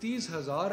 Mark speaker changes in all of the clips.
Speaker 1: 30,000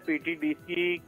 Speaker 2: PTDC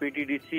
Speaker 2: PTDC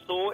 Speaker 3: 100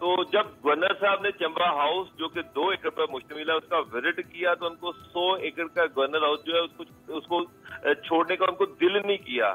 Speaker 3: تو جب governor صاحب نے چمبا ہاؤس جو کہ 2 ایکڑ پر مشتمل ہے اس کا وزٹ کیا تو ان کو 100 ایکڑ کا گورنر ہاؤس جو ہے اس کو چھوڑنے کا ان کو دل نہیں کیا.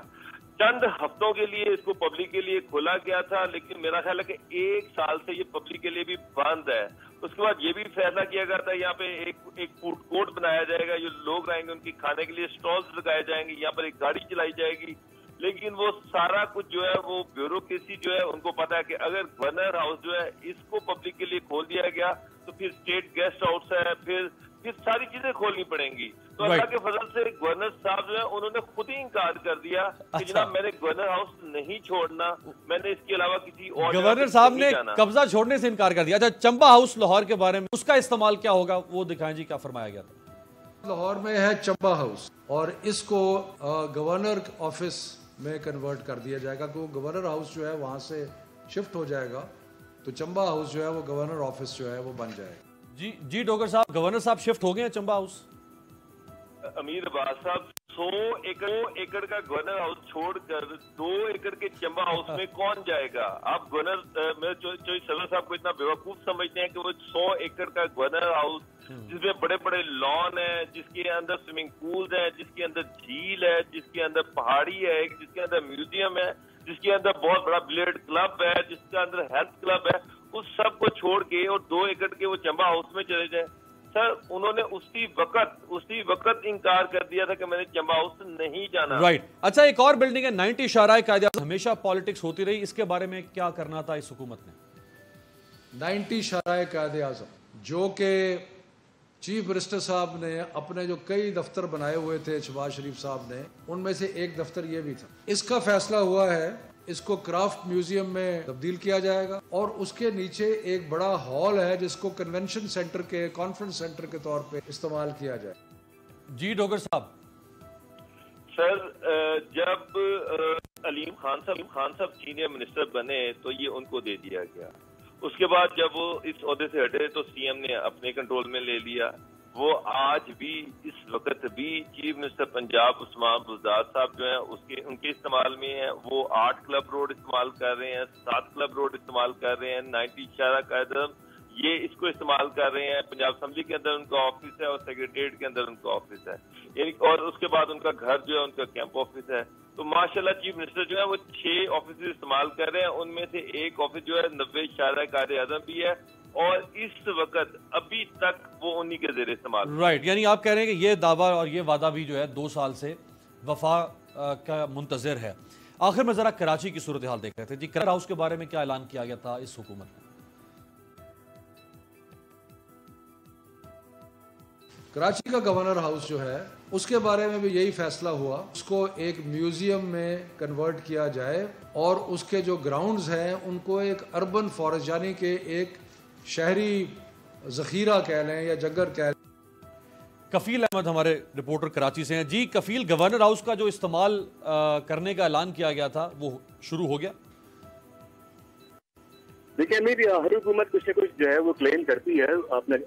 Speaker 3: چند ہفتوں کے لیے اس کو پبلک کے لیے کھولا گیا تھا، لیکن میرا خیال ہے کہ 1 سال سے یہ پبلک کے لیے بھی بند ہے. اس کے بعد یہ بھی فیصلہ کیا گیا تھا یہاں پہ ایک فوڈ کورٹ بنایا جائے گا، جو لوگ رہیں گے ان کی کھانے کے لیے اسٹالز لگائے جائیں گے، یہاں پر ایک گاڑی چلائی جائے گی. لیکن وہ سارا کچھ جو ہے وہ بیوروکریسی جو ہے ان کو پتا ہے کہ اگر گورنر ہاؤس جو ہے اس کو پبلک کے لیے کھول دیا گیا تو پھر اسٹیٹ گیسٹ ہاؤس ہے، پھر ساری چیزیں کھولنی پڑیں گی. تو اللہ کے فضل سے گورنر صاحب جو ہے انہوں نے خود ہی انکار کر دیا کہ جناب میں نے گورنر ہاؤس نہیں چھوڑنا، میں نے اس کے علاوہ کسی اور
Speaker 4: گورنر صاحب نے قبضہ چھوڑنے سے انکار کر دیا. اچھا، چمبا ہاؤس لاہور کے بارے میں اس کا استعمال کیا ہوگا وہ دکھائیں جی، کیا فرمایا گیا تھا؟
Speaker 1: لاہور میں ہے چمبا ہاؤس اور اس کو گورنر آفس میں کنورٹ کر دیا جائے گا کہ وہ گورنر ہاؤس جو ہے وہاں سے شفٹ ہو جائے گا تو چمبا ہاؤس جو ہے وہ گورنر آفس جو ہے وہ بن جائے گا.
Speaker 4: جی ڈوگر صاحب، گورنر صاحب شفٹ ہو گئے ہیں چمبا ہاؤس؟
Speaker 3: امیر عباس صاحب 100 ایکڑ کا گورنر ہاؤس چھوڑ کر 2 ایکڑ کے چمبا ہاؤس میں کون جائے گا؟ آپ گورنر میرے چوہدری صدر صاحب کو اتنا بیوقوف سمجھتے ہیں کہ وہ 100 ایکڑ کا گورنر ہاؤس جس میں بڑے بڑے لان ہیں، جس کے اندر سوئمنگ پولز ہیں، جس کے اندر جھیل ہے، جس کے اندر پہاڑی ہے، جس کے اندر میوزیم ہے، جس کے اندر بہت بڑا بلیڈ کلب ہے، جس کے اندر ہیلتھ کلب ہے، اس سب کو چھوڑ کے اور 2 ایکڑ کے وہ چمبا ہاؤس میں چلے جائیں. سر انہوں نے اسی وقت انکار کر دیا تھا کہ میں نے چمبا ہاؤس نہیں جانا.
Speaker 4: رائٹ. اچھا، ایک اور بلڈنگ ہے 90 شاہراہ قائد اعظم، ہمیشہ پالیٹکس ہوتی رہی، اس کے بارے میں کیا کرنا تھا اس حکومت نے؟
Speaker 1: 90 شاہراہ قائد اعظم جو کہ چیف منسٹر صاحب نے اپنے جو کئی دفتر بنائے ہوئے تھے شہباز شریف صاحب نے، ان میں سے ایک دفتر یہ بھی تھا. اس کا فیصلہ ہوا ہے اس کو کرافٹ میوزیم میں تبدیل کیا جائے گا اور اس کے نیچے ایک بڑا ہال ہے جس کو کنونشن سینٹر کے کانفرنس سینٹر کے طور پہ استعمال کیا جائے.
Speaker 4: جی ڈوگر صاحب.
Speaker 3: سر جب علیم خان صاحب سینئر منسٹر بنے تو یہ ان کو دے دیا گیا. اس کے بعد جب وہ اس عہدے سے ہٹے تو سی ایم نے اپنے کنٹرول میں لے لیا. وہ آج بھی اس وقت بھی چیف منسٹر پنجاب عثمان بزدار صاحب جو ہیں ان کے استعمال میں ہیں. وہ 8 کلب روڈ استعمال کر رہے ہیں، 7 کلب روڈ استعمال کر رہے ہیں، 90 شاہراہ قائد اعظم یہ اس کو استعمال کر رہے ہیں. پنجاب اسمبلی کے اندر ان کا آفس ہے اور سیکریٹریٹ کے اندر ان کا آفس ہے، یعنی اور اس کے بعد ان کا گھر جو ہے ان کا کیمپ آفس ہے. تو ماشاءاللہ چیف منسٹر جو ہے وہ 6 آفس استعمال کر رہے ہیں. ان میں سے ایک آفس جو ہے 90 شاہراہ قائد اعظم بھی ہے اور اس وقت ابھی تک وہ انہی کے زیر استعمال.
Speaker 4: رائٹ. یعنی آپ کہہ رہے ہیں کہ یہ دعویٰ اور یہ وعدہ بھی جو ہے 2 سال سے وفا کا منتظر ہے. آخر میں ذرا کراچی کی صورتحال دیکھ رہے تھے جی. گورنر ہاؤس کے بارے میں کیا اعلان کیا گیا تھا اس حکومت میں؟
Speaker 1: کراچی کا گورنر ہاؤس جو ہے اس کے بارے میں بھی یہی فیصلہ ہوا، اس کو ایک میوزیم میں کنورٹ کیا جائے اور اس کے جو گراؤنڈز ہیں ان کو ایک اربن فارسٹ یعنی کہ ایک شہری ذخیرہ کہہ لیں یا جنگل کہہ لیں.
Speaker 4: کفیل احمد ہمارے رپورٹر کراچی سے ہیں. جی کفیل، گورنر ہاؤس کا جو استعمال کرنے کا اعلان کیا گیا تھا وہ شروع ہو گیا؟
Speaker 5: دیکھیں امیر، ہر حکومت کچھ نہ کچھ جو ہے وہ کلیم کرتی ہے اپنے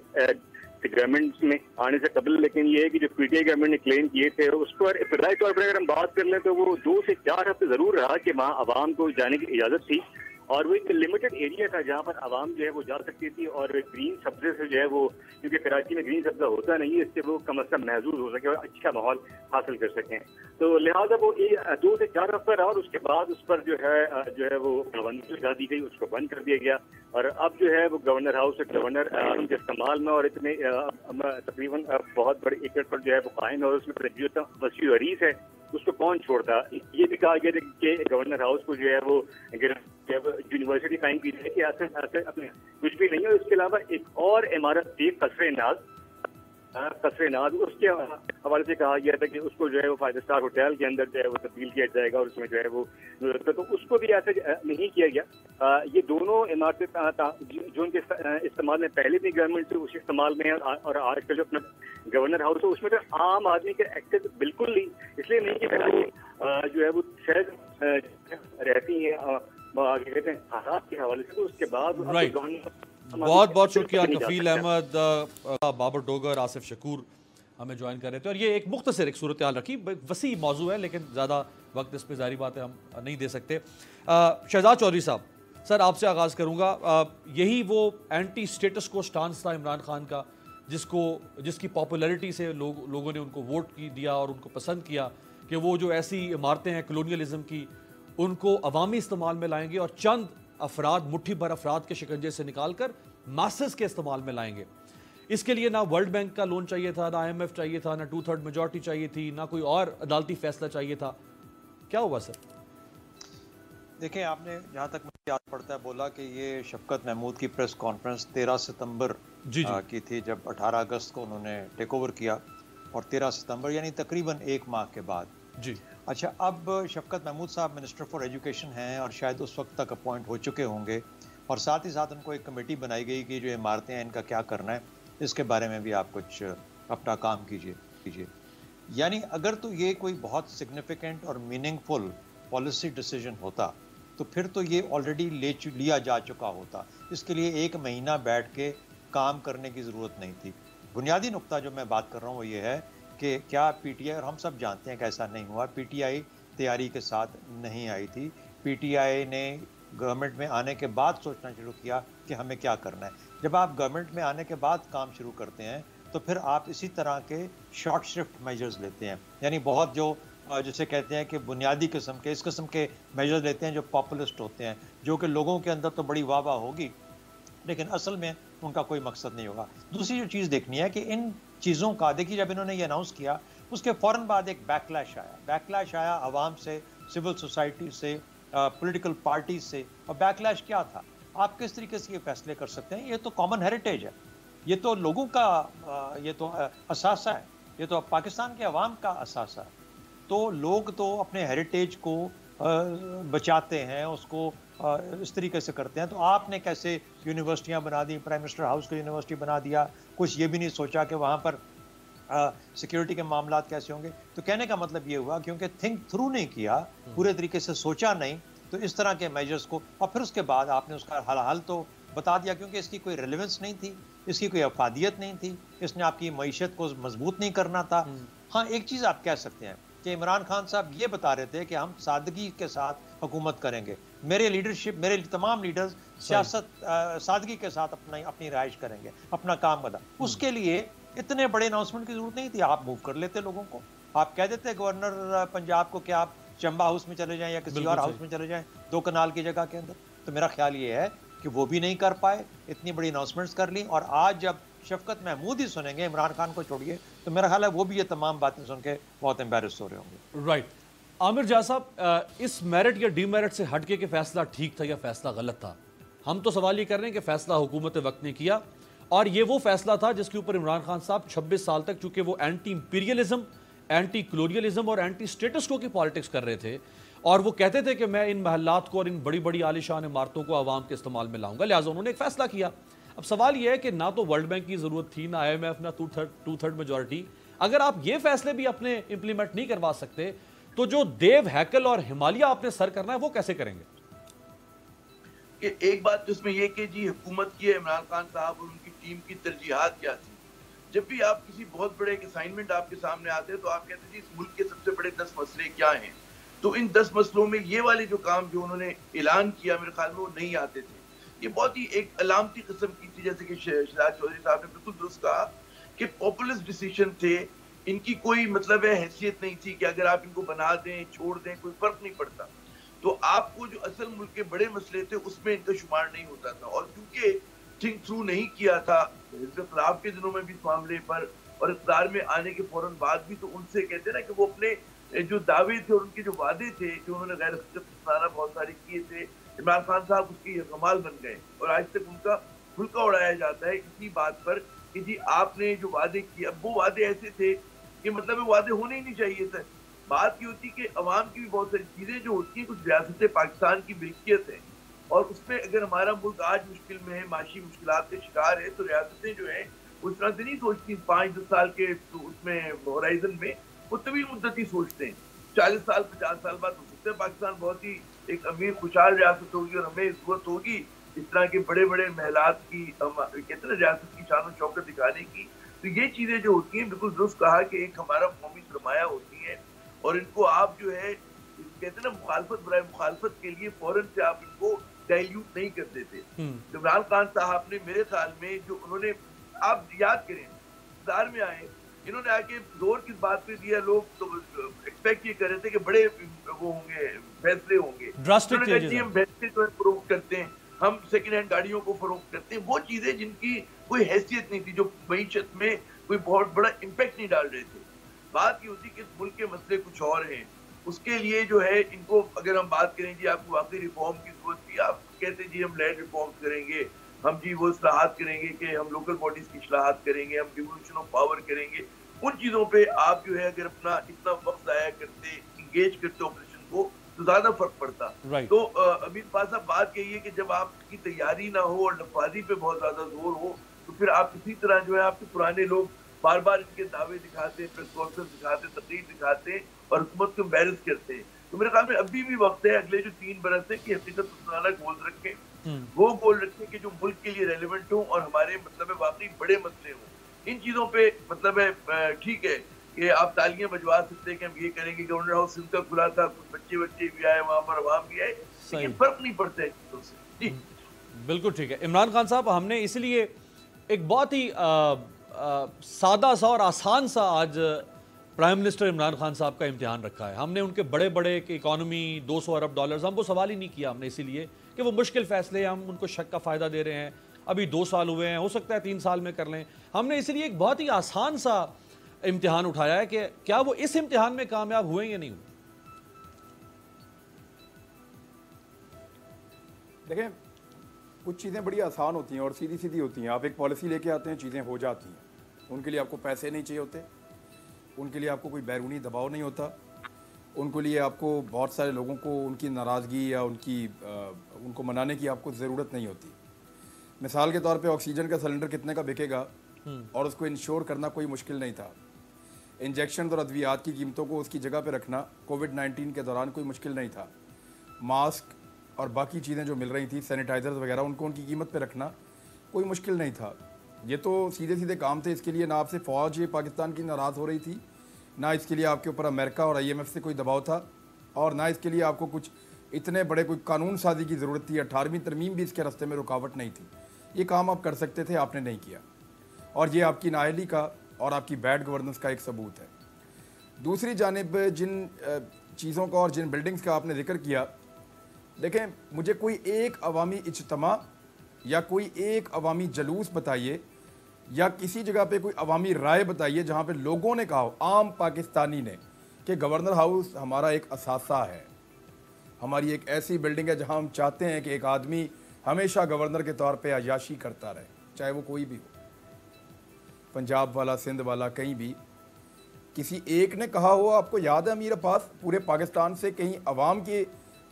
Speaker 5: گورنمنٹ میں آنے سے قبل، لیکن یہ ہے کہ جو پی ٹی آئی گورنمنٹ نے کلیم کیے تھے اس پر ابتدائی طور پر اگر ہم بات کر لیں تو وہ 2 سے 4 ہفتے ضرور رہا کہ وہاں عوام کو جانے کی اجازت تھی اور وہ ایک لمیٹڈ ایریا تھا جہاں پر عوام جو ہے وہ جا سکتی تھی اور گرین سبزے سے جو ہے وہ، کیونکہ کراچی میں گرین سبزہ ہوتا نہیں ہے، اس سے وہ کم از کم محظوظ ہو سکے اور اچھا ماحول حاصل کر سکیں. تو لہٰذا وہ 2 سے 4 ہفتہ رہا اور اس کے بعد اس پر جو ہے وہ پابندی لگا دی گئی، اس کو بند کر دیا گیا. اور اب جو ہے وہ گورنر ہاؤس گورنر ان کے استعمال میں اور اتنے تقریباً بہت بڑے ایکڑ پر جو ہے وہ قائم ہے اور اس میں وسیع و عریض ہے، اس کو کون چھوڑتا. یہ بھی کہا گیا کہ گورنر ہاؤس کو جو ہے وہ یونیورسٹی قائم کی جائے کہ اپنے کچھ بھی نہیں ہے. اس کے علاوہ ایک اور عمارت تھی قصر ناز، اس کے حوالے سے کہا گیا تھا کہ اس کو جو ہے وہ 5 اسٹار ہوٹل کے اندر جو ہے وہ تبدیل کیا جائے گا اور اس میں جو ہے وہ تو اس کو بھی ایسا نہیں کیا گیا. یہ دونوں عمارتیں جو ان کے استعمال میں پہلے بھی گورنمنٹ سے اسی استعمال میں اور آج کا جو اپنا گورنر ہاؤس ہے اس میں تو عام آدمی کے ایکسس بالکل نہیں، اس لیے نہیں کہ جو ہے وہ شہر رہتی ہیں کہتے ہیں حالات کے حوالے سے. تو اس کے بعد
Speaker 4: بہت بہت شکریہ کفیل احمد. بابر ڈوگر، آصف شکور ہمیں جوائن کر رہے تھے اور یہ ایک مختصر ایک صورتحال رکھی. وسیع موضوع ہے لیکن زیادہ وقت اس پہ ظاہری بات ہے ہم نہیں دے سکتے. شہزاد چودھری صاحب، سر آپ سے آغاز کروں گا. یہی وہ اینٹی اسٹیٹس کو سٹانس تھا عمران خان کا جس کی پاپولیرٹی سے لوگوں نے ان کو ووٹ دیا اور ان کو پسند کیا کہ وہ جو ایسی عمارتیں ہیں کلونیلزم کی ان کو عوامی استعمال میں لائیں گے اور چند افراد مٹھی بھر افراد کے شکنجے سے نکال کر ماسز کے استعمال میں لائیں گے. اس کے لیے نہ ورلڈ بینک کا لون چاہیے تھا, نہ IMF چاہیے تھا, نہ 2/3 میجورٹی چاہیے تھی, نہ کوئی اور عدالتی فیصلہ چاہیے تھا. کیا ہوا سر؟
Speaker 6: دیکھیں آپ نے جہاں تک مجھے یاد پڑتا ہے بولا کہ یہ شفقت محمود کی پریس کانفرنس 13 ستمبر کی تھی جب 18 اگست کو انہوں نے ٹیک اوور کیا اور 13 ستمبر یعنی تقریباً 1 ماہ کے بعد.
Speaker 4: جی
Speaker 6: اچھا, اب شفقت محمود صاحب منسٹر فار ایجوکیشن ہیں اور شاید اس وقت تک اپوائنٹ ہو چکے ہوں گے اور ساتھ ہی ساتھ ان کو ایک کمیٹی بنائی گئی کہ جو عمارتیں ہیں ان کا کیا کرنا ہے, اس کے بارے میں بھی آپ کچھ اپنا کام کیجیے. یعنی اگر تو یہ کوئی بہت سگنیفیکنٹ اور میننگ فل پالیسی ڈیسیجن ہوتا تو پھر تو یہ آلریڈی لیا جا چکا ہوتا. اس کے لیے 1 مہینہ بیٹھ کے کام کرنے کی ضرورت نہیں تھی. بنیادی نقطہ جو میں بات کر رہا ہوں وہ یہ ہے کہ کیا PTI, اور ہم سب جانتے ہیں کہ ایسا نہیں ہوا, PTI تیاری کے ساتھ نہیں آئی تھی. PTI نے گورنمنٹ میں آنے کے بعد سوچنا شروع کیا کہ ہمیں کیا کرنا ہے. جب آپ گورنمنٹ میں آنے کے بعد کام شروع کرتے ہیں تو پھر آپ اسی طرح کے شارٹ شفٹ میجرز لیتے ہیں, یعنی بہت جو جسے کہتے ہیں کہ بنیادی قسم کے اس قسم کے میجرز لیتے ہیں جو پاپولسٹ ہوتے ہیں, جو کہ لوگوں کے اندر تو بڑی واہ واہ ہوگی لیکن اصل میں ان کا کوئی مقصد نہیں ہوگا. دوسری جو چیز دیکھنی ہے کہ ان چیزوں کا, دیکھیے جب انہوں نے یہ اناؤنس کیا اس کے فوراً بعد ایک بیکلیش آیا عوام سے, سول سوسائٹی سے, پولیٹیکل پارٹیز سے. اور بیکلیش کیا تھا؟ آپ کس طریقے سے یہ فیصلے کر سکتے ہیں؟ یہ تو کامن ہیریٹیج ہے, یہ تو لوگوں کا یہ تو اثاثہ ہے, یہ تو پاکستان کے عوام کا اثاثہ ہے. تو لوگ تو اپنے ہیریٹیج کو بچاتے ہیں, اس کو اس طریقے سے کرتے ہیں. تو آپ نے کیسے یونیورسٹیاں بنا دی, پرائم منسٹر ہاؤس کو یونیورسٹی بنا دیا, کچھ یہ بھی نہیں سوچا کہ وہاں پر سیکیورٹی کے معاملات کیسے ہوں گے. تو کہنے کا مطلب یہ ہوا کیونکہ تھنک تھرو نہیں کیا, پورے طریقے سے سوچا نہیں, تو اس طرح کے میجرز کو, اور پھر اس کے بعد آپ نے اس کا حل تو بتا دیا کیونکہ اس کی کوئی ریلیونس نہیں تھی, اس کی کوئی افادیت نہیں تھی, اس نے آپ کی معیشت کو مضبوط نہیں کرنا تھا. ہاں ایک چیز آپ کہہ سکتے ہیں کہ عمران خان صاحب یہ بتا رہے تھے کہ ہم سادگی کے ساتھ حکومت کریں گے, میرے تمام لیڈرز سیاست سادگی کے ساتھ اپنی رہائش کریں گے, اپنا کام بتا. اس کے لیے اتنے بڑے اناؤنسمنٹ کی ضرورت نہیں تھی, آپ موو کر لیتے لوگوں کو. آپ کہہ دیتے گورنر پنجاب کو کہ آپ چمبا ہاؤس میں چلے جائیں یا کسی اور ہاؤس میں چلے جائیں 2 کنال کی جگہ کے اندر. تو میرا خیال یہ ہے کہ وہ بھی نہیں کر پائے, اتنی بڑی اناؤنسمنٹس کر لی, اور آج جب شفقت محمود ہی سنیں گے, عمران خان کو چھوڑیے, تو میرا خیال ہے وہ بھی یہ تمام باتیں سن کے بہت امبیرس ہو رہے ہوں گے.
Speaker 4: رائٹ. عامر جہاں صاحب, اس میرٹ یا ڈی میرٹ سے ہٹ کے فیصلہ ٹھیک تھا یا فیصلہ غلط تھا؟ ہم تو سوال یہ کر رہے ہیں کہ فیصلہ حکومت وقت نے کیا, اور یہ وہ فیصلہ تھا جس کے اوپر عمران خان صاحب 26 سال تک, چونکہ وہ اینٹی امپیریلزم, اینٹی کلونیلزم اور اینٹی اسٹیٹس کو کی پالیٹکس کر رہے تھے, اور وہ کہتے تھے کہ میں ان محلات کو اور ان بڑی بڑی عالیشان عمارتوں کو عوام کے استعمال میں لاؤں گا, لہٰذا انہوں نے ایک فیصلہ کیا. اب سوال یہ ہے کہ نہ تو ورلڈ بینک کی ضرورت تھی, نہ IMF, نہ 2/3 میجورٹی. اگر آپ یہ فیصلے بھی اپنے امپلیمنٹ نہیں کروا سکتے تو جو دیو ہیکل اور ہمالیہ آپ نے سر کرنا ہے وہ کیسے کریں گے؟
Speaker 7: کہ ایک بات جس میں یہ کہ جی حکومت کی عمران خان صاحب اور ان کی ٹیم کی ترجیحات کیا تھی. جب بھی آپ کسی بہت بڑے اسائنمنٹ آپ کے سامنے آتے ہیں تو آپ کہتے ہیں جی اس ملک کے سب سے بڑے 10 مسئلے کیا ہیں. تو ان 10 مسئلوں میں یہ والے جو کام جو انہوں نے اعلان کیا میرے خیال میں وہ نہیں آتے تھے. یہ بہت ہی ایک علامتی قسم کی تھی, جیسے کہ شہزاد چودھری صاحب نے بالکل درست کہا کہ پاپولسٹ ڈیسیژن تھے, ان کی کوئی مطلب ہے حیثیت نہیں تھی کہ اگر آپ ان کو بنا دیں چھوڑ دیں کوئی فرق نہیں پڑتا. تو آپ کو جو اصل ملک کے بڑے مسئلے تھے اس میں ان کا شمار نہیں ہوتا تھا, اور کیونکہ تھنک تھرو نہیں کیا تھا حزب اختلاف کے دنوں میں بھی اس معاملے پر, اور اقتدار میں آنے کے فوراً بعد بھی, تو ان سے کہتے ہیں نا کہ وہ اپنے جو دعوے تھے اور ان کے جو وعدے تھے جو انہوں نے غیر حقیقت بہت سارے کیے تھے, عمران خان صاحب اس کے یرغمال بن گئے, اور آج تک ان کا پھلکا اڑایا جاتا ہے اسی بات پر کہ جی آپ نے جو وعدے کیے, اب وہ وعدے ایسے تھے کہ مطلب وعدے ہونے ہی نہیں چاہیے تھے. بات یہ ہوتی کہ عوام کی بھی بہت ساری چیزیں جو ہوتی ہیں کچھ ریاستیں پاکستان کی ملکیت ہیں, اور اس میں اگر ہمارا ملک آج مشکل میں ہے, معاشی مشکلات کے شکار ہے, تو ریاستیں جو ہیں اس طرح سے نہیں سوچتی 5-10 سال کے اس میں ہورائزن میں, وہ طویل مدتی سوچتے ہیں. 40 سال 50 سال بعد ہو سکتے ہیں پاکستان بہت ہی ایک امیر خوشحال ریاست ہوگی, اور ہمیں ضرورت ہوگی اس طرح کے بڑے بڑے محلات کی, کہتے ہیں ریاست کی شان و شوکت دکھانے کی. تو یہ چیزیں جو ہوتی ہیں بالکل درست کہا کہ ایک ہمارا قومی سرمایہ ہوتی ہے, اور ان کو آپ جو ہے کہتے ہیں نا مخالفت برائے مخالفت کے لیے فوراً سے آپ ان کو ڈائلیوٹ نہیں کرتے تھے. عمران خان صاحب نے میرے خیال میں جو انہوں نے, آپ یاد کریں اقتدار میں آئے, انہوں نے آ کے زور کس بات پہ دیا, لوگ تو ایکسپیکٹ یہ کر رہے تھے کہ بڑے وہ ہوں گے, فیصلے ہوں گے. ہم فیصلے جو ہے فروخت کرتے ہیں, ہم سیکنڈ ہینڈ گاڑیوں کو فروخت کرتے ہیں, وہ چیزیں جن کی کوئی حیثیت نہیں تھی, جو معیشت میں کوئی بہت بڑا امپیکٹ نہیں ڈال رہے تھے. بات یہ ہوتی کہ اس ملک کے مسئلے کچھ اور ہیں. اس کے لیے جو ہے ان کو اگر ہم بات کریں جی آپ کو واقعی ریفارم کی ضرورت تھی, آپ کہتے ہیں جی ہم لینڈ ریفارم کریں گے, ہم جی وہ اصلاحات کریں گے کہ ہم لوکل باڈیز کی اصلاحات کریں گے, ہم ڈیولیوشن آف پاور کریں گے. ان چیزوں پہ آپ جو ہے اگر اپنا اتنا وقت ضائع کرتے, انگیج کرتے آپریشن کو, تو زیادہ فرق پڑتا. تو امیر خان صاحب بات یہی ہے کہ جب آپ کی تیاری نہ ہو اور نفاذی پہ بہت زیادہ زور ہو, تو پھر آپ اسی طرح جو ہے آپ کے پرانے لوگ بار بار ان کے دعوے دکھاتے ہیں, پریس کانفرنس دکھاتے ہیں, تقریر دکھاتے ہیں اور حکومت کو امبیرس کرتے ہیں. تو میرے خیال میں ابھی بھی وقت ہے اگلے جو 3 برس ہے کہ حقیقت پسندانہ گول رکھیں, وہ گول رکھیں کہ جو ملک کے لیے ریلیونٹ ہوں اور ہمارے مطلب ہے واقعی بڑے مسئلے ہوں. ان چیزوں پہ مطلب ہے ٹھیک ہے کہ آپ تالیاں بجوا سکتے ہیں کہ ہم یہ کریں گے, گورنر ہاؤس سندھ کا کھلا تھا, کچھ بچے بھی آئے وہاں پر, عوام بھی آئے, لیکن فرق نہیں پڑتا ہے چیزوں سے. جی
Speaker 4: بالکل ٹھیک ہے. عمران خان صاحب, ہم نے اس لیے ایک بہت ہی سادہ سا اور آسان سا آج پرائم منسٹر عمران خان صاحب کا امتحان رکھا ہے. ہم نے ان کے بڑے بڑے اکانومی $200 ارب, ہم وہ سوال ہی نہیں کیا. ہم نے اسی لیے کہ وہ مشکل فیصلے, ہم ان کو شک کا فائدہ دے رہے ہیں, ابھی 2 سال ہوئے ہیں, ہو سکتا ہے 3 سال میں کر لیں. ہم نے اسی لیے ایک بہت ہی آسان سا امتحان اٹھایا ہے کہ کیا وہ اس امتحان میں کامیاب ہوئے یا نہیں ہوئے.
Speaker 8: دیکھیں, کچھ چیزیں بڑی آسان ہوتی ہیں اور سیدھی سیدھی ہوتی ہیں. آپ ایک پالیسی لے کے آتے ہیں, چیزیں ہو جاتی ہیں. ان کے لیے آپ کو پیسے نہیں چاہیے ہوتے, ان کے لیے آپ کو کوئی بیرونی دباؤ نہیں ہوتا, ان کے لیے آپ کو بہت سارے لوگوں کو ان کی ناراضگی یا ان کو منانے کی آپ کو ضرورت نہیں ہوتی. مثال کے طور پہ آکسیجن کا سلنڈر کتنے کا بکے گا اور اس کو انشور کرنا کوئی مشکل نہیں تھا. انجیکشن اور ادویات کی قیمتوں کو اس کی جگہ پہ رکھنا کووڈ-19 کے دوران کوئی مشکل نہیں تھا. ماسک اور باقی چیزیں جو مل رہی تھیں, سینیٹائزرز وغیرہ, ان کو ان کی قیمت پہ رکھنا کوئی مشکل نہیں تھا. یہ تو سیدھے سیدھے کام تھے. اس کے لیے نہ آپ سے فوج پاکستان کی ناراض ہو رہی تھی, نہ اس کے لیے آپ کے اوپر امریکہ اور IMF سے کوئی دباؤ تھا, اور نہ اس کے لیے آپ کو کچھ اتنے بڑے کوئی قانون سازی کی ضرورت تھی. 18ویں ترمیم بھی اس کے راستے میں رکاوٹ نہیں تھی. یہ کام آپ کر سکتے تھے, آپ نے نہیں کیا, اور یہ آپ کی نااہلی کا اور آپ کی بیڈ گورننس کا ایک ثبوت ہے. دوسری جانب جن چیزوں کا اور جن بلڈنگز کا آپ نے ذکر کیا, دیکھیں مجھے کوئی ایک عوامی اجتماع یا کوئی ایک عوامی جلوس بتائیے یا کسی جگہ پہ کوئی عوامی رائے بتائیے جہاں پہ لوگوں نے کہا ہو, عام پاکستانی نے, کہ گورنر ہاؤس ہمارا ایک اثاثہ ہے, ہماری ایک ایسی بلڈنگ ہے جہاں ہم چاہتے ہیں کہ ایک آدمی ہمیشہ گورنر کے طور پہ عیاشی کرتا رہے, چاہے وہ کوئی بھی ہو, پنجاب والا, سندھ والا, کہیں بھی. کسی ایک نے کہا ہو, آپ کو یاد ہے امیر عباس, پورے پاکستان سے کہیں عوام کے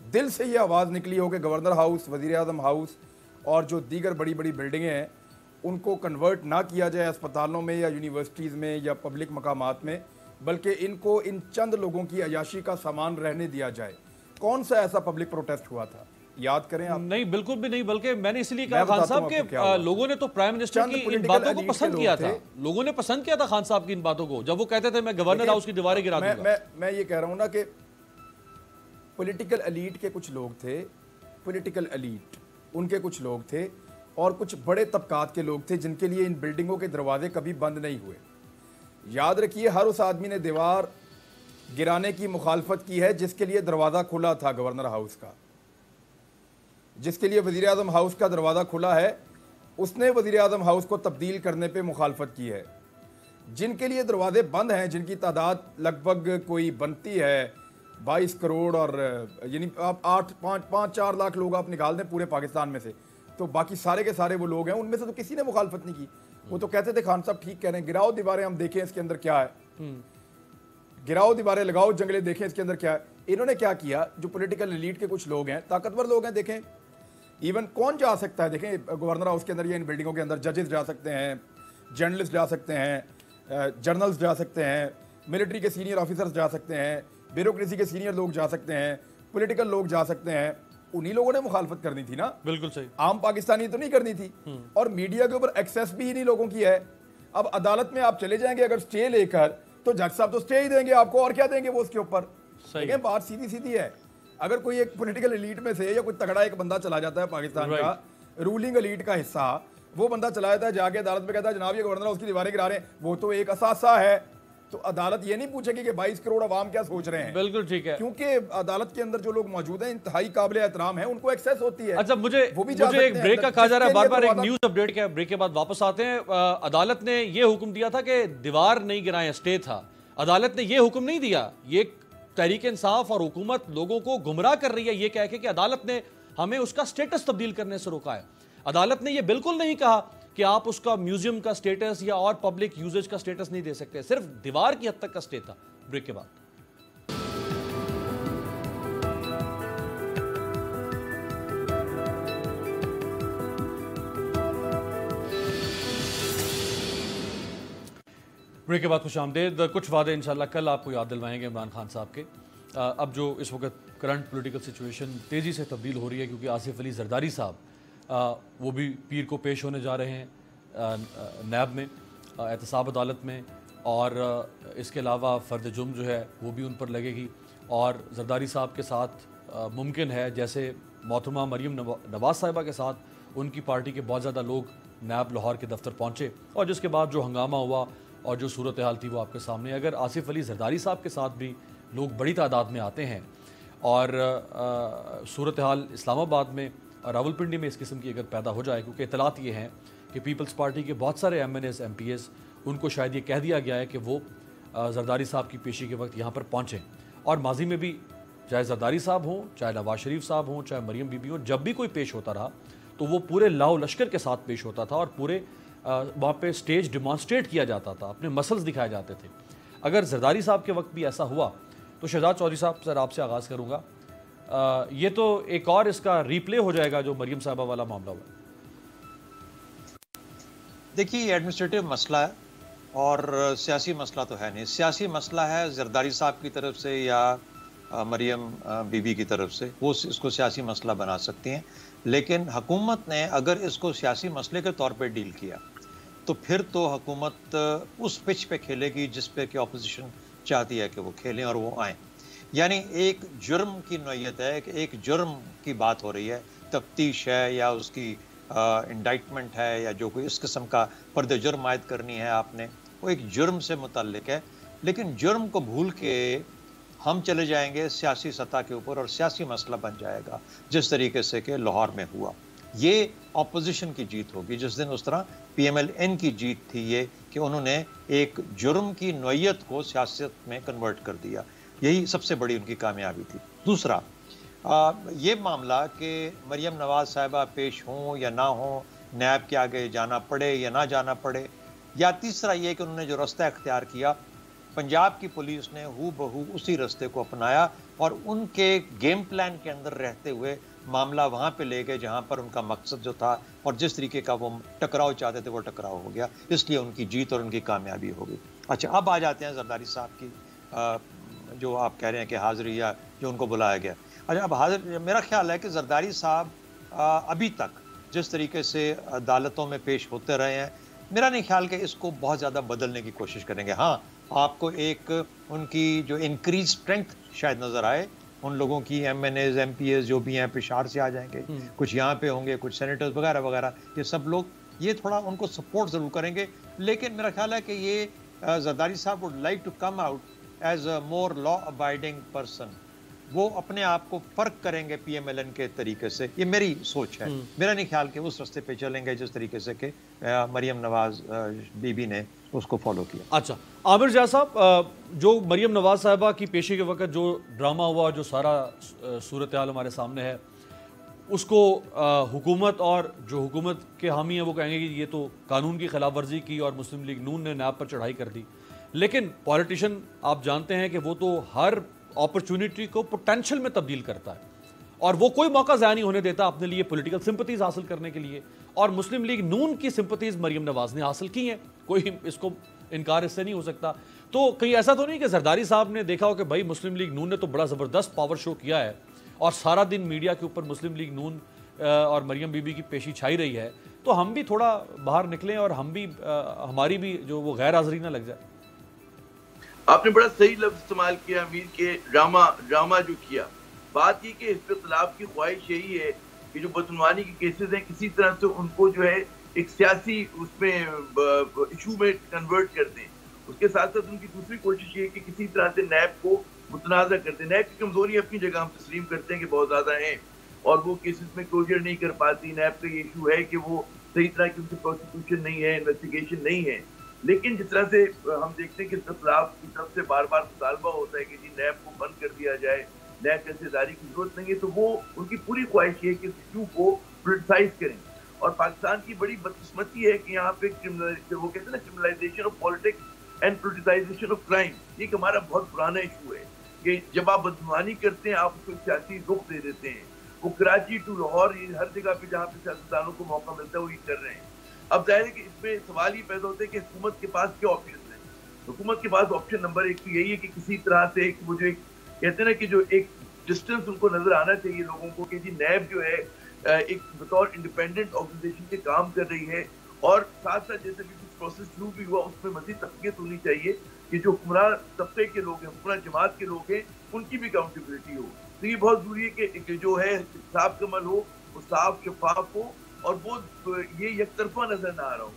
Speaker 8: دل سے یہ آواز نکلی ہو کہ گورنر ہاؤس, وزیر اعظم ہاؤس اور جو دیگر بڑی بڑی بلڈنگیں ہیں ان کو کنورٹ نہ کیا جائے اسپتالوں میں یا یونیورسٹیز میں یا پبلک مقامات میں, بلکہ ان کو ان چند لوگوں کی عیاشی کا سامان رہنے دیا جائے. کون سا ایسا پبلک پروٹیسٹ ہوا تھا, یاد کریں آپ؟
Speaker 4: نہیں, بالکل بھی نہیں, بلکہ میں نے اس لیے کہا خان صاحب کہ لوگوں نے تو پرائم منسٹر کی ان باتوں کو پسند کیا تھا, لوگوں نے پسند کیا تھا خان صاحب کی ان باتوں کو, جب وہ کہتے تھے میں گورنر ہاؤس کی دیواریں گرا دوں گا.
Speaker 8: میں یہ کہہ رہا ہوں نا کہ پولیٹیکل ایلیٹ کے کچھ لوگ تھے, پولیٹیکل ایلیٹ ان کے کچھ لوگ تھے, اور کچھ بڑے طبقات کے لوگ تھے جن کے لیے ان بلڈنگوں کے دروازے کبھی بند نہیں ہوئے. یاد رکھیے, ہر اس آدمی نے دیوار گرانے کی مخالفت کی ہے جس کے لیے دروازہ کھلا تھا گورنر ہاؤس کا, جس کے لیے وزیر اعظم ہاؤس کا دروازہ کھلا ہے, اس نے وزیر اعظم ہاؤس کو تبدیل کرنے پہ مخالفت کی ہے. جن کے لیے دروازے بند ہیں, جن کی تعداد لگ بھگ کوئی بنتی ہے 22 کروڑ, اور یعنی آپ 5-4 لاکھ لوگ آپ نکال دیں پورے پاکستان میں سے, تو باقی سارے کے سارے وہ لوگ ہیں, ان میں سے تو کسی نے مخالفت نہیں کی. وہ تو کہتے تھے خان صاحب ٹھیک کہہ رہے ہیں, گراؤ دیواریں, ہم دیکھیں اس کے اندر کیا ہے, گراؤ دیواریں, لگاؤ جنگلیں, دیکھیں اس کے اندر کیا ہے. انہوں نے کیا کیا, جو پولیٹیکل ایلیٹ کے کچھ لوگ ہیں, طاقتور لوگ ہیں, دیکھیں ایون کون جا سکتا ہے, دیکھیں گورنر ہاؤس کے اندر یا ان بلڈنگوں کے اندر ججز جا سکتے ہیں, جرنلسٹ جا سکتے ہیں, جرنلز جا سکتے ہیں, ملٹری کے سینئر آفیسرز جا سکتے ہیں, بیوروکریسی کے سینئر لوگ جا سکتے ہیں, پولیٹیکل لوگ جا سکتے ہیں. انہی لوگوں نے مخالفت کرنی تھی نا, بالکل صحیح, عام پاکستانی تو نہیں کرنی تھی. اور میڈیا کے اوپر ایکسیس بھی انہی لوگوں کی ہے. اب عدالت میں آپ چلے جائیں گے اگر سٹے لے کر, تو جج صاحب تو سٹے ہی دیں گے آپ کو, اور کیا دیں گے وہ اس کے اوپر. دیکھیں بات سیدھی سیدھی ہے. اگر کوئی ایک پولیٹیکل ایلیٹ میں سے یا کوئی تگڑا ایک بندہ چلا جاتا ہے پاکستان کا رولنگ ایلیٹ کا حصہ, وہ بندہ چلا جاتا ہے, جا کے عدالت میں کہتا ہے جناب یہ گورنر اس کی دیواریں گرا رہے ہیں, وہ تو ایک اثاثہ ہے, تو عدالت یہ نہیں پوچھے گی کہ 22 کروڑ عوام کیا سوچ رہے ہیں.
Speaker 4: بالکل ٹھیک ہے,
Speaker 8: کیونکہ عدالت کے اندر جو لوگ موجود ہیں انتہائی قابل احترام ہیں, ان کو ایکسیس ہوتی ہے.
Speaker 4: اچھا مجھے ایک بریک کا کہا جا رہا ہے, بار بار ایک نیوز اپڈیٹ کیا, بریک کے بعد واپس آتے ہیں. عدالت نے یہ حکم دیا تھا کہ دیوار نہیں گرائیں, اسٹے تھا. عدالت نے یہ حکم نہیں دیا, یہ تحریک انصاف اور حکومت لوگوں کو گمراہ کر رہی ہے یہ کہہ کے کہ عدالت نے ہمیں اس کا سٹیٹس تبدیل کرنے سے روکا ہے. عدالت نے یہ بالکل نہیں کہا کہ آپ اس کا میوزیم کا سٹیٹس یا اور پبلک یوزیج کا سٹیٹس نہیں دے سکتے, صرف دیوار کی حد تک کا سٹے تھا. بریک کے بعد خوش آمدید. کچھ وعدے انشاءاللہ کل آپ کو یاد دلوائیں گے عمران خان صاحب کے. اب جو اس وقت کرنٹ پولیٹیکل سچویشن تیزی سے تبدیل ہو رہی ہے کیونکہ آصف علی زرداری صاحب وہ بھی پیر کو پیش ہونے جا رہے ہیں نیب میں, احتساب عدالت میں, اور اس کے علاوہ فرد جرم جو ہے وہ بھی ان پر لگے گی. اور زرداری صاحب کے ساتھ ممکن ہے جیسے محترمہ مریم نواز صاحبہ کے ساتھ ان کی پارٹی کے بہت زیادہ لوگ نیب لاہور کے دفتر پہنچے, اور جس کے بعد جو ہنگامہ ہوا اور جو صورتحال تھی وہ آپ کے سامنے. اگر آصف علی زرداری صاحب کے ساتھ بھی لوگ بڑی تعداد میں آتے ہیں اور صورتحال اسلام آباد میں راول پنڈی میں اس قسم کی اگر پیدا ہو جائے, کیونکہ اطلاعات یہ ہیں کہ پیپلز پارٹی کے بہت سارے M N As M P As ان کو شاید یہ کہہ دیا گیا ہے کہ وہ زرداری صاحب کی پیشی کے وقت یہاں پر پہنچیں. اور ماضی میں بھی چاہے زرداری صاحب ہوں, چاہے نواز شریف صاحب ہوں, چاہے مریم بی بی ہوں, جب بھی کوئی پیش ہوتا رہا تو وہ پورے لاؤ لشکر کے ساتھ پیش ہوتا تھا اور پورے وہاں پہ سٹیج ڈیمانسٹریٹ کیا جاتا تھا, اپنے مسلز دکھائے جاتے تھے. اگر زرداری صاحب کے وقت بھی ایسا ہوا تو شہزاد چودھری صاحب سر آپ سے آغاز کروں گا, یہ تو ایک اور اس کا ریپلے ہو جائے گا جو مریم صاحبہ والا معاملہ ہوا.
Speaker 6: دیکھیے یہ ایڈمنسٹریٹو مسئلہ ہے اور سیاسی مسئلہ تو ہے نہیں. سیاسی مسئلہ ہے زرداری صاحب کی طرف سے یا مریم بی بی کی طرف سے, وہ اس کو سیاسی مسئلہ بنا سکتی ہیں. لیکن حکومت نے اگر اس کو سیاسی مسئلے کے طور پہ ڈیل کیا تو پھر تو حکومت اس پچ پہ کھیلے گی جس پہ کہ اپوزیشن چاہتی ہے کہ وہ کھیلیں اور وہ آئیں. یعنی ایک جرم کی نوعیت ہے کہ ایک جرم کی بات ہو رہی ہے, تفتیش ہے یا اس کی انڈائٹمنٹ ہے یا جو کوئی اس قسم کا پرد جرم عائد کرنی ہے آپ نے, وہ ایک جرم سے متعلق ہے. لیکن جرم کو بھول کے ہم چلے جائیں گے سیاسی سطح کے اوپر اور سیاسی مسئلہ بن جائے گا جس طریقے سے کہ لاہور میں ہوا. یہ اپوزیشن کی جیت ہوگی جس دن اس طرح پی ایم ایل این کی جیت تھی یہ کہ انہوں نے ایک جرم کی نوعیت کو سیاست میں کنورٹ کر دیا. یہی سب سے بڑی ان کی کامیابی تھی. دوسرا یہ معاملہ کہ مریم نواز صاحبہ پیش ہوں یا نہ ہوں, نیب کے آگے جانا پڑے یا نہ جانا پڑے, یا تیسرا یہ کہ انہوں نے جو راستہ اختیار کیا, پنجاب کی پولیس نے ہو بہو اسی راستے کو اپنایا اور ان کے گیم پلان کے اندر رہتے ہوئے معاملہ وہاں پہ لے گئے جہاں پر ان کا مقصد جو تھا اور جس طریقے کا وہ ٹکراؤ چاہتے تھے وہ ٹکراؤ ہو گیا. اس لیے ان کی جیت اور ان کی کامیابی ہوگی. اچھا اب آ جاتے ہیں زرداری صاحب کی جو آپ کہہ رہے ہیں کہ حاضری یا جو ان کو بلایا گیا. اچھا اب حاضر, میرا خیال ہے کہ زرداری صاحب ابھی تک جس طریقے سے عدالتوں میں پیش ہوتے رہے ہیں, میرا نہیں خیال کہ اس کو بہت زیادہ بدلنے کی کوشش کریں گے. ہاں آپ کو ایک ان کی جو انکریز اسٹرینتھ شاید نظر آئے, ان لوگوں کی M N As M P As جو بھی ہیں پشاور سے آ جائیں گے, کچھ یہاں پہ ہوں گے, کچھ سینیٹرز وغیرہ وغیرہ, یہ سب لوگ یہ تھوڑا ان کو سپورٹ ضرور کریں گے. لیکن میرا خیال ہے کہ یہ زرداری صاحب would like to come out as a more law abiding person. وہ اپنے آپ کو فرق کریں گے پی ایم ایل این کے طریقے سے. یہ میری سوچ ہے. میرا نہیں خیال کہ اس راستے پہ چلیں گے جس طریقے سے کہ مریم نواز بی بی نے اس کو فالو کیا.
Speaker 4: اچھا عامر جا صاحب, جو مریم نواز صاحبہ کی پیشی کے وقت جو ڈرامہ ہوا, جو سارا صورتحال ہمارے سامنے ہے, اس کو حکومت اور جو حکومت کے حامی ہیں وہ کہیں گے کہ یہ تو قانون کی خلاف ورزی کی اور مسلم لیگ نون نے نیب پر چڑھائی کر دی. لیکن پولیٹیشین آپ جانتے ہیں کہ وہ تو ہر اپرچونٹی کو پوٹینشل میں تبدیل کرتا ہے اور وہ کوئی موقع ضائع نہیں ہونے دیتا اپنے لیے پولیٹیکل سمپتیز حاصل کرنے کے لیے. اور مسلم لیگ نون کی سمپتیز مریم نواز نے حاصل کی ہیں, کوئی اس کو انکار اس سے نہیں ہو سکتا. تو کہیں ایسا تو نہیں کہ زرداری صاحب نے دیکھا ہو کہ بھائی مسلم لیگ نون نے تو بڑا زبردست پاور شو کیا ہے اور سارا دن میڈیا کے اوپر مسلم لیگ نون اور مریم بی بی کی پیشی چھائی رہی ہے, تو ہم بھی تھوڑا باہر نکلیں اور ہم بھی ہماری بھی جو وہ غیر حاضری نہ لگ جائے.
Speaker 7: آپ نے بڑا صحیح لفظ استعمال کیا امیر, کے ڈرامہ جو کیا, بات یہ کہ حزب اختلاف کی خواہش یہی ہے کہ جو بدعنوانی کے کیسز ہیں کسی طرح سے ان کو جو ہے ایک سیاسی اس میں ایشو میں کنورٹ کر دیں. اس کے ساتھ ساتھ ان کی دوسری کوشش یہ ہے کہ کسی طرح سے نیب کو متنازع کرتے ہیں. نیب کی کمزوری اپنی جگہ ہم تسلیم کرتے ہیں کہ بہت زیادہ ہیں اور وہ کیسز میں کلوجر نہیں کر پاتی. نیب کا یہ ایشو ہے کہ وہ صحیح طرح کی ان کی پروسیکیوشن نہیں ہے, انویسٹیگیشن نہیں ہے. لیکن جس طرح سے ہم دیکھتے ہیں کہ اختلاف کی طرف سے بار بار مطالبہ ہوتا ہے کہ جی نیب کو بند کر دیا جائے, نیب جیسے ادارے کی ضرورت نہیں ہے, تو وہ ان کی پوری خواہش ہے کہ اس ایشو کو پولیٹیسائز کریں. اور پاکستان کی بڑی بدقسمتی ہے کہ یہاں پہ وہ کہتے ہیں نا criminalization of politics and politicization of crime, یہ ایک ہمارا بہت پرانا ایشو ہے کہ جب آپ بدعنوانی کرتے ہیں آپ اس کو سیاسی رخ دے دیتے ہیں. وہ کراچی ٹو لاہور ہر جگہ پہ جہاں پہ سیاستدانوں کو موقع ملتا ہے وہ یہ کر رہے ہیں. اب ظاہر ہے کہ اس میں سوال یہ پیدا ہوتا ہے کہ حکومت کے پاس کیا آپشن ہیں. حکومت کے پاس آپشن نمبر ایک تو یہی ہے کہ کسی طرح سے ایک وہ جو ایک کہتے ہیں نا کہ جو ایک ڈسٹینس ان کو نظر آنا چاہیے لوگوں کو کہ جی نیب جو ہے ایک بطور انڈیپینڈنٹ آرگنائزیشن کے کام کر رہی ہے, اور ساتھ ساتھ جیسے بھی کچھ پروسیس شروع بھی ہوا اس میں مزید تحقیق ہونی چاہیے کہ جو حکمراں طبقے کے لوگ ہیں, حکمراں جماعت کے لوگ ہیں, ان کی بھی اکاؤنٹیبلٹی ہو. تو یہ بہت ضروری ہے کہ جو ہے حساب کا عمل ہو وہ صاف شفاف ہو اور وہ یہ یک طرفہ نظر نہ آ رہا ہو.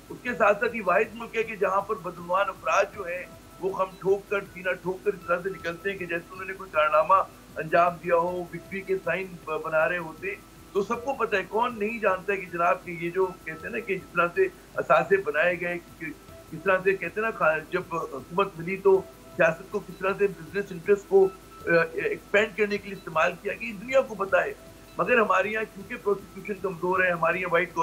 Speaker 7: اس کے ساتھ ساتھ یہ واحد ملک ہے کہ جہاں پر بدعنوان افراد جو ہیں وہ خم ٹھوک کر سینہ ٹھوک کر اس طرح سے نکلتے ہیں کہ جیسے انہوں نے کوئی کارنامہ انجام دیا ہو, وکٹری کے سائن بنا رہے ہوتے. تو سب کو پتہ ہے, کون نہیں جانتا ہے کہ جناب کہ یہ جو کہتے ہیں نا کہ جس طرح سے اثاثے بنائے گئے, کس طرح سے کہتے ہیں نا جب حکومت ملی تو سیاست کو کس طرح سے بزنس انٹرسٹ کو ایکسپینڈ کرنے کے لیے استعمال کیا گیا, دنیا کو پتہ ہے. مگر ہمارے یہاں کیونکہ پروسیکیوشن کمزور ہے, ہمارے یہاں وائٹ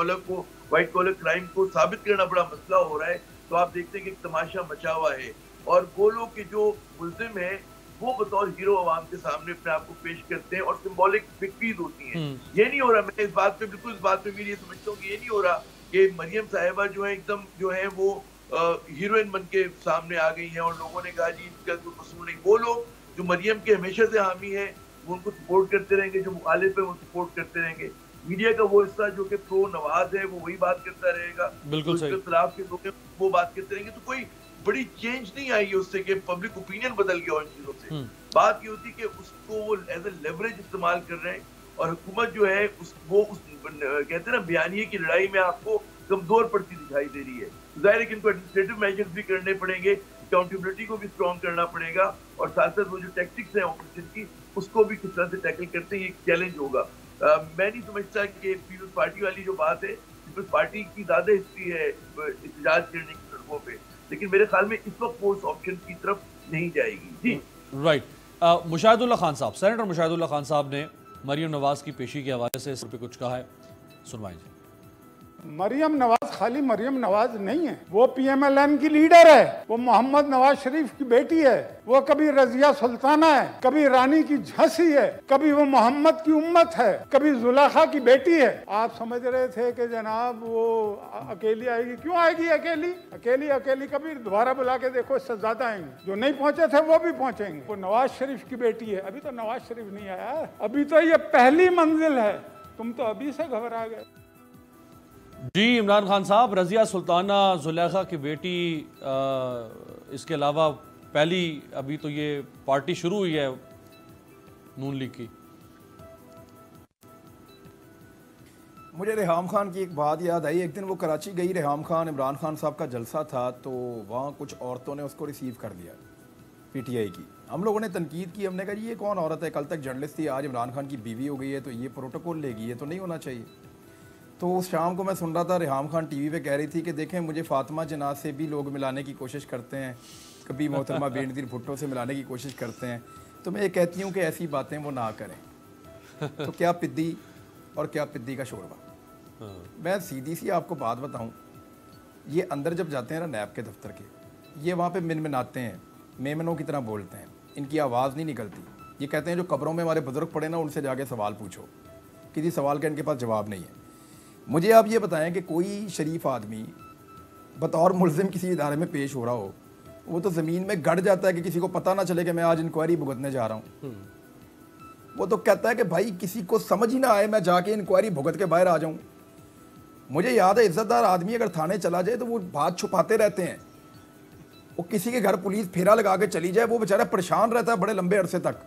Speaker 7: کالر کرائم کو ثابت کرنا بڑا مسئلہ ہو رہا ہے. تو آپ دیکھتے ہیں کہ ایک تماشا مچا ہوا ہے اور وہ لوگ کہ جو ملزم ہیں وہ بطور ہیرو عوام کے سامنے اپنے آپ کو پیش کرتے ہیں اور سمبولک وکٹریز ہوتی ہیں. یہ نہیں ہو رہا, میں اس بات پہ بالکل اس بات پہ بھی یہ سمجھتا ہوں کہ یہ نہیں ہو رہا کہ مریم صاحبہ جو ہے ایک دم جو ہے وہ ہیروئن بن کے سامنے آ گئی ہیں اور لوگوں نے کہا جی اس کا کوئی قصور نہیں. وہ لوگ جو مریم کے ہمیشہ سے حامی ہیں وہ ان کو سپورٹ کرتے رہیں گے, جو مخالف ہے وہ سپورٹ کرتے رہیں گے. میڈیا کا وہ حصہ جو کہ پرو نواز ہے وہ وہی بات کرتا رہے گا,
Speaker 4: بالکل صحیح,
Speaker 7: اختلاف کے لوگ وہ بات کرتے رہیں گے. تو کوئی بڑی چینج نہیں آئی ہے اس سے کہ پبلک اوپینین بدل گیا ان چیزوں سے. بات یہ ہوتی کہ اس کو وہ ایز اے لیوریج استعمال کر رہے ہیں اور حکومت جو ہے وہ کہتے ہیں نا بیانیے کی لڑائی میں آپ کو کمزور پڑتی دکھائی دے رہی ہے. ظاہر ہے کہ ان کو ایڈمنسٹریٹو میجرز بھی کرنے پڑیں گے, اکاؤنٹیبلٹی کو بھی اسٹرانگ کرنا پڑے گا, اور ساتھ ساتھ وہ جو ٹیکٹکس ہیں آپریشن کی اس کو بھی کس طرح سے ٹیکل کرتے ہیں, یہ ایک چیلنج ہوگا. میں نہیں سمجھتا کہ پیپلز پارٹی والی جو بات ہے, پیپلز پارٹی کی زیادہ ہسٹری ہے احتجاج کرنے کی سڑکوں پہ, لیکن میرے خیال میں اس وقت وہ اس آپشن کی طرف نہیں جائے گی. جی
Speaker 4: رائٹ. مشاہد اللہ خان صاحب, سینیٹر مشاہد اللہ خان صاحب نے مریم نواز کی پیشی کے حوالے سے اس پہ کچھ کہا ہے, سنوائیں جی.
Speaker 9: مریم نواز خالی مریم نواز نہیں ہے, وہ پی ایم ایل این کی لیڈر ہے, وہ محمد نواز شریف کی بیٹی ہے, وہ کبھی رضیہ سلطانہ ہے, کبھی رانی کی جھانسی ہے, کبھی وہ محمد کی امت ہے, کبھی زلیخا کی بیٹی ہے. آپ سمجھ رہے تھے کہ جناب وہ اکیلی آئے گی, کیوں آئے گی اکیلی کبھی دوبارہ بلا کے دیکھو اس سے زیادہ آئیں گے. جو نہیں پہنچے تھے وہ بھی پہنچیں گے. وہ نواز شریف کی بیٹی ہے, ابھی تو نواز شریف نہیں آیا, ابھی تو یہ پہلی منزل ہے, تم تو ابھی سے گھبرا گئے.
Speaker 4: جی عمران خان صاحب, رضیہ سلطانہ زلیخا کی بیٹی, اس کے علاوہ پہلی ابھی تو یہ پارٹی شروع ہوئی ہے نون لیگ کی.
Speaker 8: مجھے ریحام خان کی ایک بات یاد آئی. ایک دن وہ کراچی گئی ریحام خان, عمران خان صاحب کا جلسہ تھا, تو وہاں کچھ عورتوں نے اس کو ریسیو کر لیا پی ٹی آئی کی. ہم لوگوں نے تنقید کی, ہم نے کہا جی یہ کون عورت ہے, کل تک جرنلسٹ تھی, آج عمران خان کی بیوی ہو گئی ہے, تو یہ پروٹوکول لے گی, یہ تو نہیں ہونا چاہیے. تو اس شام کو میں سن رہا تھا ریحام خان ٹی وی پہ کہہ رہی تھی کہ دیکھیں مجھے فاطمہ جناح سے بھی لوگ ملانے کی کوشش کرتے ہیں, کبھی محترمہ بے نظیر بھٹو سے ملانے کی کوشش کرتے ہیں, تو میں یہ کہتی ہوں کہ ایسی باتیں وہ نہ کریں. تو کیا پدی اور کیا پدی کا شوربہ. میں سیدھی سی آپ کو بات بتاؤں, یہ اندر جب جاتے ہیں نا نیب کے دفتر کے, یہ وہاں پہ منمناتے ہیں, میمنوں کی طرح بولتے ہیں, ان کی آواز نہیں نکلتی. یہ کہتے ہیں جو قبروں میں ہمارے بزرگ پڑے نا ان سے جا کے سوال پوچھو, کسی سوال کا ان کے پاس جواب نہیں ہے. مجھے آپ یہ بتائیں کہ کوئی شریف آدمی بطور ملزم کسی ادارے میں پیش ہو رہا ہو, وہ تو زمین میں گڑ جاتا ہے کہ کسی کو پتہ نہ چلے کہ میں آج انکوائری بھگتنے جا رہا ہوں. وہ تو کہتا ہے کہ بھائی کسی کو سمجھ ہی نہ آئے, میں جا کے انکوائری بھگت کے باہر آ جاؤں. مجھے یاد ہے عزت دار آدمی اگر تھانے چلا جائے تو وہ بات چھپاتے رہتے ہیں. وہ کسی کے گھر پولیس پھیرا لگا کے چلی جائے, وہ بیچارہ پریشان رہتا ہے بڑے لمبے عرصے تک.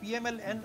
Speaker 6: PMLN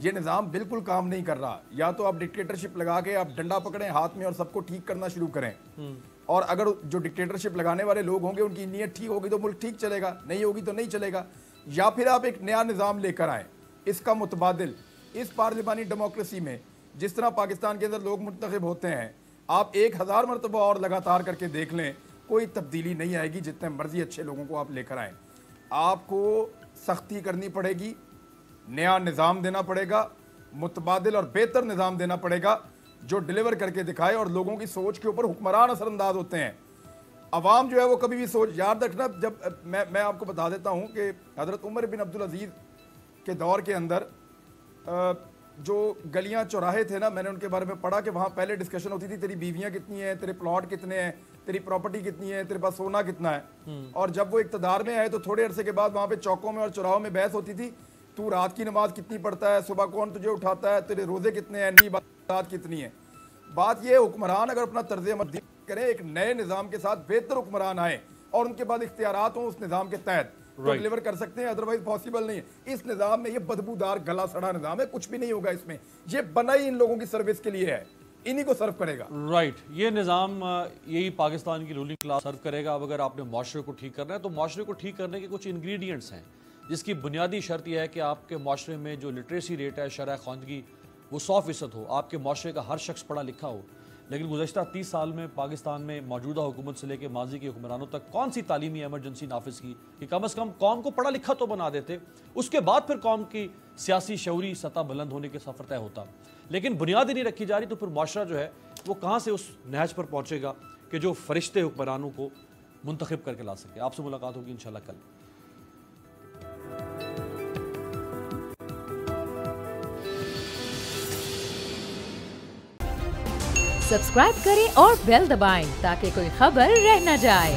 Speaker 8: یہ نظام بالکل کام نہیں کر رہا. یا تو آپ ڈکٹیٹرشپ لگا کے آپ ڈنڈا پکڑیں ہاتھ میں اور سب کو ٹھیک کرنا شروع کریں, اور اگر جو ڈکٹیٹرشپ لگانے والے لوگ ہوں گے ان کی نیت ٹھیک ہوگی تو ملک ٹھیک چلے گا, نہیں ہوگی تو نہیں چلے گا. یا پھر آپ ایک نیا نظام لے کر آئیں اس کا متبادل. اس پارلیمانی ڈیموکریسی میں جس طرح پاکستان کے اندر لوگ منتخب ہوتے ہیں, آپ 1000 مرتبہ اور لگاتار کر کے دیکھ لیں, کوئی تبدیلی نہیں آئے گی. جتنے مرضی اچھے لوگوں کو آپ لے کر آئیں, آپ کو سختی کرنی پڑے گی, نیا نظام دینا پڑے گا, متبادل اور بہتر نظام دینا پڑے گا جو ڈیلیور کر کے دکھائے. اور لوگوں کی سوچ کے اوپر حکمران اثر انداز ہوتے ہیں. عوام جو ہے وہ کبھی بھی سوچ یاد رکھنا. جب میں آپ کو بتا دیتا ہوں کہ حضرت عمر بن عبدالعزیز کے دور کے اندر جو گلیاں چوراہے تھے نا, میں نے ان کے بارے میں پڑھا کہ وہاں پہلے ڈسکشن ہوتی تھی تیری بیویاں کتنی ہیں, تیرے پلاٹ کتنے ہیں, تیری پراپرٹی کتنی ہے, تیرے پاس سونا کتنا ہے. اور جب وہ اقتدار میں آئے تو تھوڑے عرصے کے بعد وہاں پہ چوکوں میں اور چوراہوں میں بحث ہوتی تھی, تو رات کی نماز کتنی پڑھتا ہے, صبح کون تجھے اٹھاتا ہے, تیرے روزے کتنے ہیں, نئی بات کتنی ہے. بات یہ حکمران اگر اپنا طرز عمل کریں, ایک نئے نظام کے ساتھ بہتر حکمران آئیں اور ان کے بعد اختیارات ہوں اس نظام کے تحت, تو ڈیلیور کر سکتے ہیں. ادروائز پاسبل نہیں ہے. اس نظام میں یہ بدبودار گلا سڑا نظام ہے, کچھ بھی نہیں ہوگا اس میں. یہ بنا ہی ان لوگوں کی سروس کے لیے ہے, انہی کو سرو کرے گا.
Speaker 4: رائٹ, یہ نظام یہی پاکستان کی رولنگ کلاس سرو کرے گا. اب اگر آپ نے معاشرے کو ٹھیک کرنا ہے تو معاشرے کو ٹھیک کرنے کے کچھ انگریڈینٹس ہیں, جس کی بنیادی شرط یہ ہے کہ آپ کے معاشرے میں جو لٹریسی ریٹ ہے, شرح خواندگی, وہ 100% ہو. آپ کے معاشرے کا ہر شخص پڑھا لکھا ہو. لیکن گزشتہ 30 سال میں پاکستان میں موجودہ حکومت سے لے کے ماضی کے حکمرانوں تک کون سی تعلیمی ایمرجنسی نافذ کی کہ کم از کم قوم کو پڑھا لکھا تو بنا دیتے, اس کے بعد پھر قوم کی سیاسی شعوری سطح بلند ہونے کے سفر طے ہوتا. لیکن بنیاد ہی نہیں رکھی جا رہی تو پھر معاشرہ جو ہے وہ کہاں سے اس نہج پر پہنچے گا کہ جو فرشتے حکمرانوں کو منتخب کر کے لا سکے. آپ سے ملاقات ہوگی انشاءاللہ کل.
Speaker 10: سبسکرائب کریں اور بیل دبائیں تاکہ کوئی خبر رہ نہ جائے.